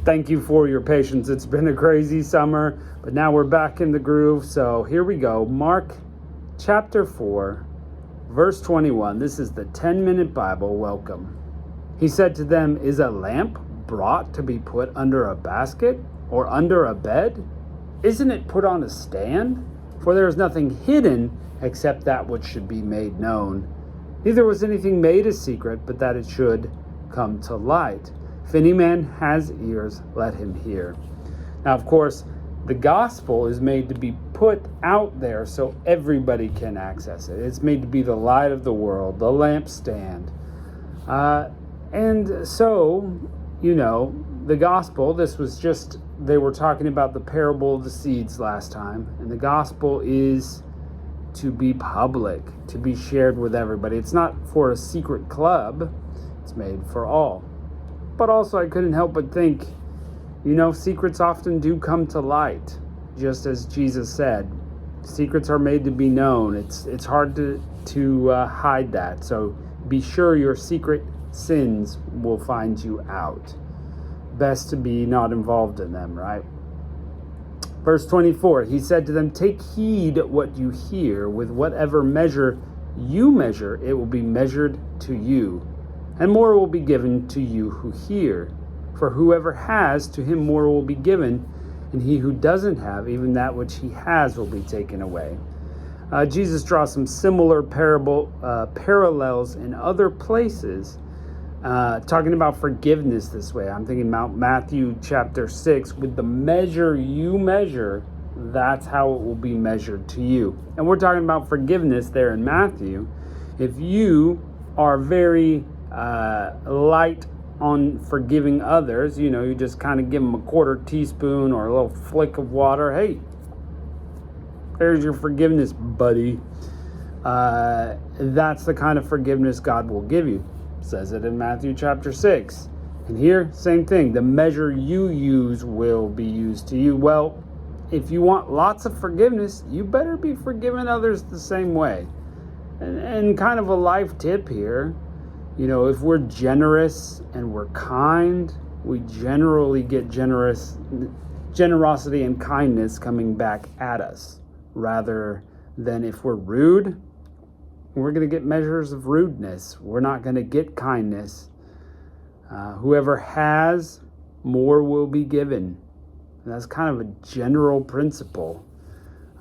Thank you for your patience. It's been a crazy summer, but now we're back in the groove. So here we go. Mark chapter 4, verse 21. This is the 10-minute Bible. Welcome. He said to them, "Is a lamp brought to be put under a basket or under a bed? Isn't it put on a stand? For there is nothing hidden except that which should be made known. Neither was anything made a secret, but that it should come to light. If any man has ears, let him hear." Now, of course, the gospel is made to be put out there so everybody can access it. It's made to be the light of the world, the lampstand. And so, the gospel, they were talking about the parable of the seeds last time. And the gospel is to be public, to be shared with everybody. It's not for a secret club. It's made for all. But also, I couldn't help but think, secrets often do come to light. Just as Jesus said, secrets are made to be known. It's hard to hide that. So be sure your secret sins will find you out. Best to be not involved in them, right? Verse 24, he said to them, "Take heed what you hear. With whatever measure you measure, it will be measured to you, and more will be given to you who hear. For whoever has, to him more will be given, and he who doesn't have, even that which he has will be taken away." Jesus draws some similar parallels in other places, talking about forgiveness this way. I'm thinking about Matthew chapter 6. With the measure you measure, that's how it will be measured to you. And we're talking about forgiveness there in Matthew. If you are very light on forgiving others, you just kind of give them a quarter teaspoon or a little flick of water. Hey, there's your forgiveness, buddy. That's the kind of forgiveness God will give you. It says it in Matthew chapter 6. And here, same thing. The measure you use will be used to you. Well, if you want lots of forgiveness, you better be forgiving others the same way. And kind of a life tip here, if we're generous and we're kind, we generally get generosity and kindness coming back at us, rather than if we're rude, we're going to get measures of rudeness. We're not going to get kindness. Whoever has, more will be given. And that's kind of a general principle.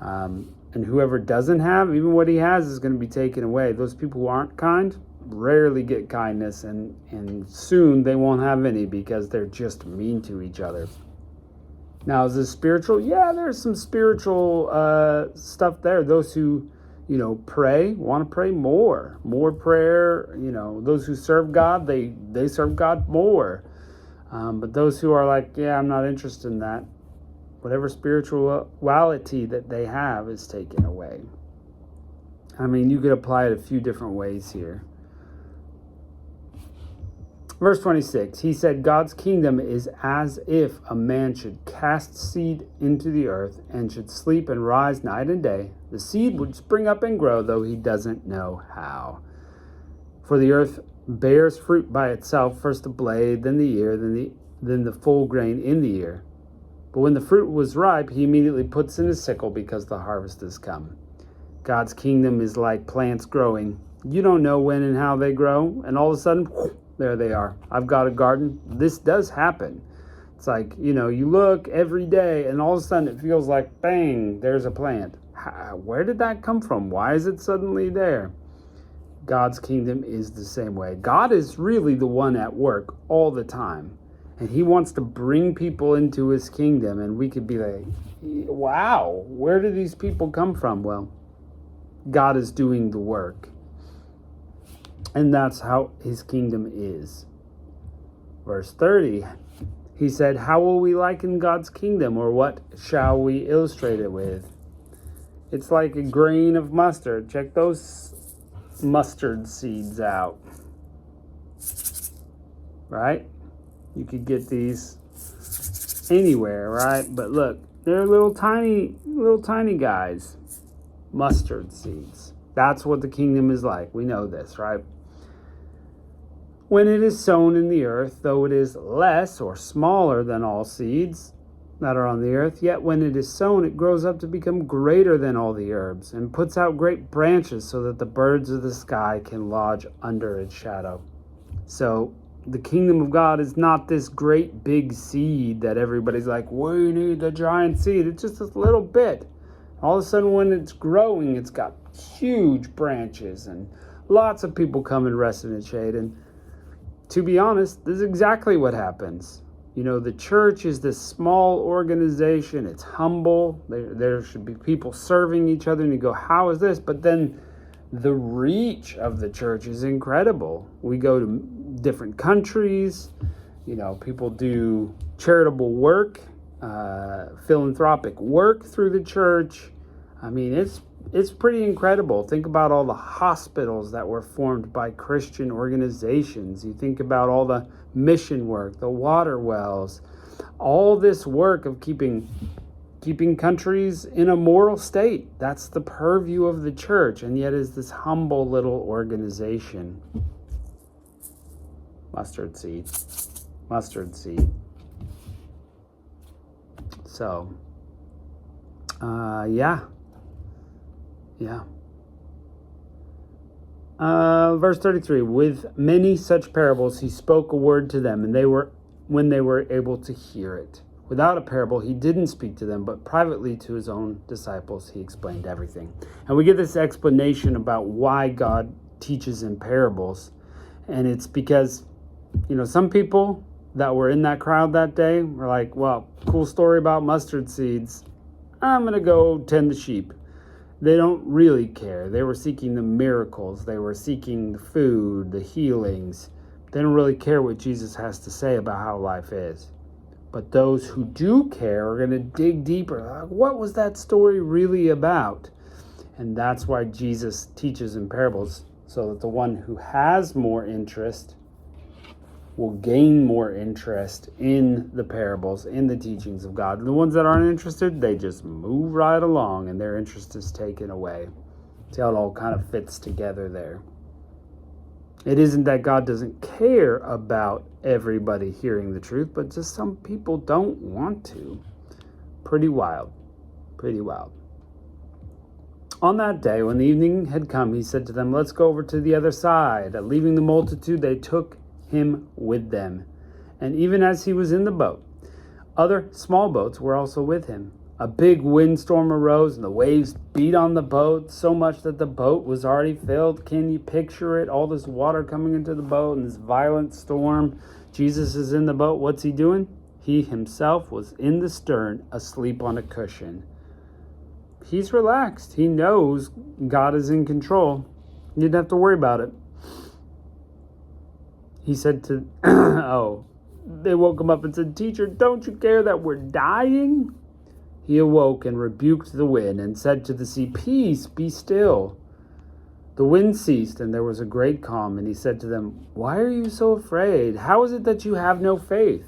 And whoever doesn't have, even what he has is going to be taken away. Those people who aren't kind rarely get kindness, and soon they won't have any because they're just mean to each other. Now, is this spiritual? Yeah, there's some spiritual stuff there. Those who, pray, want to pray more prayer. Those who serve God, they serve God more. But those who are like, yeah, I'm not interested in that, whatever spirituality that they have is taken away. I mean, you could apply it a few different ways here. Verse 26, he said, "God's kingdom is as if a man should cast seed into the earth and should sleep and rise night and day. The seed would spring up and grow, though he doesn't know how. For the earth bears fruit by itself, first the blade, then the ear, then the full grain in the ear. But when the fruit was ripe, he immediately puts in his sickle because the harvest has come." God's kingdom is like plants growing. You don't know when and how they grow, and all of a sudden, there they are. I've got a garden. This does happen. It's like, you look every day, and all of a sudden it feels like, bang, there's a plant. Where did that come from? Why is it suddenly there? God's kingdom is the same way. God is really the one at work all the time. And he wants to bring people into his kingdom. And we could be like, wow, where do these people come from? Well, God is doing the work. And that's how his kingdom is. Verse 30, he said, "How will we liken God's kingdom, or what shall we illustrate it with? It's like a grain of mustard." Check those mustard seeds out. Right? You could get these anywhere, right? But look, they're little tiny guys. Mustard seeds. That's what the kingdom is like. We know this, right? when it is sown in the earth, though it is less or smaller than all seeds that are on the earth, yet when it is sown, it grows up to become greater than all the herbs, and puts out great branches so that the birds of the sky can lodge under its shadow. So the kingdom of God is not this great big seed that everybody's like, we need the giant seed. It's just this little bit. All of a sudden, when it's growing, it's got huge branches, and lots of people come and rest in its shade. And to be honest, this is exactly what happens. You know, the church is this small organization. It's humble. There should be people serving each other, and you go, how is this? But then the reach of the church is incredible. We go to different countries. You know, people do charitable work, philanthropic work through the church. I mean, it's pretty incredible. Think about all the hospitals that were formed by Christian organizations. You think about all the mission work, the water wells, all this work of keeping countries in a moral state. That's the purview of the church, and yet is this humble little organization. Mustard seed. So, yeah. Verse 33, with many such parables he spoke a word to them, and when they were able to hear it. Without a parable he didn't speak to them, but privately to his own disciples he explained everything. And we get this explanation about why God teaches in parables. And it's because, you know, some people that were in that crowd that day were like, well, cool story about mustard seeds. I'm going to go tend the sheep. They don't really care. They were seeking the miracles. They were seeking the food, the healings. They don't really care what Jesus has to say about how life is. But those who do care are going to dig deeper. Like, what was that story really about? And that's why Jesus teaches in parables, so that the one who has more interest will gain more interest in the parables, in the teachings of God. And the ones that aren't interested, they just move right along and their interest is taken away. See how it all kind of fits together there. It isn't that God doesn't care about everybody hearing the truth, but just some people don't want to. Pretty wild. On that day, when the evening had come, he said to them, let's go over to the other side. And leaving the multitude, they took him with them. And even as he was in the boat, other small boats were also with him. A big windstorm arose, and the waves beat on the boat so much that the boat was already filled. Can you picture it? All this water coming into the boat and this violent storm. Jesus is in the boat. What's he doing? He himself was in the stern, asleep on a cushion. He's relaxed. He knows God is in control. He didn't have to worry about it. He said to, they woke him up and said, teacher, don't you care that we're dying? He awoke and rebuked the wind and said to the sea, peace, be still. The wind ceased and there was a great calm. And he said to them, why are you so afraid? How is it that you have no faith?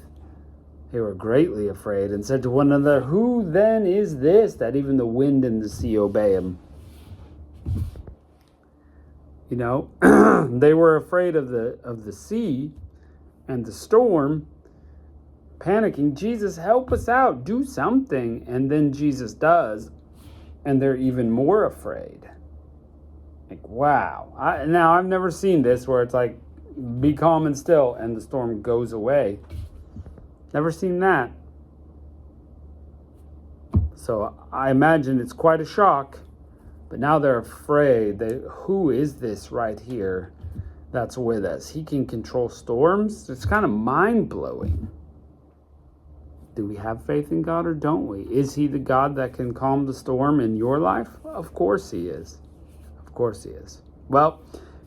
They were greatly afraid and said to one another, who then is this that even the wind and the sea obey him? You know, they were afraid of the sea and the storm, panicking, Jesus, help us out, do something. And then Jesus does, and they're even more afraid. Like, wow. Now, I've never seen this where it's like, be calm and still, and the storm goes away. Never seen that. So I imagine it's quite a shock. But now they're afraid. Who is this right here that's with us? He can control storms. It's kind of mind-blowing. Do we have faith in God or don't we? Is he the God that can calm the storm in your life? Of course he is. Of course he is. Well,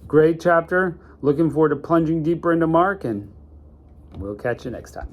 great chapter. Looking forward to plunging deeper into Mark, and we'll catch you next time.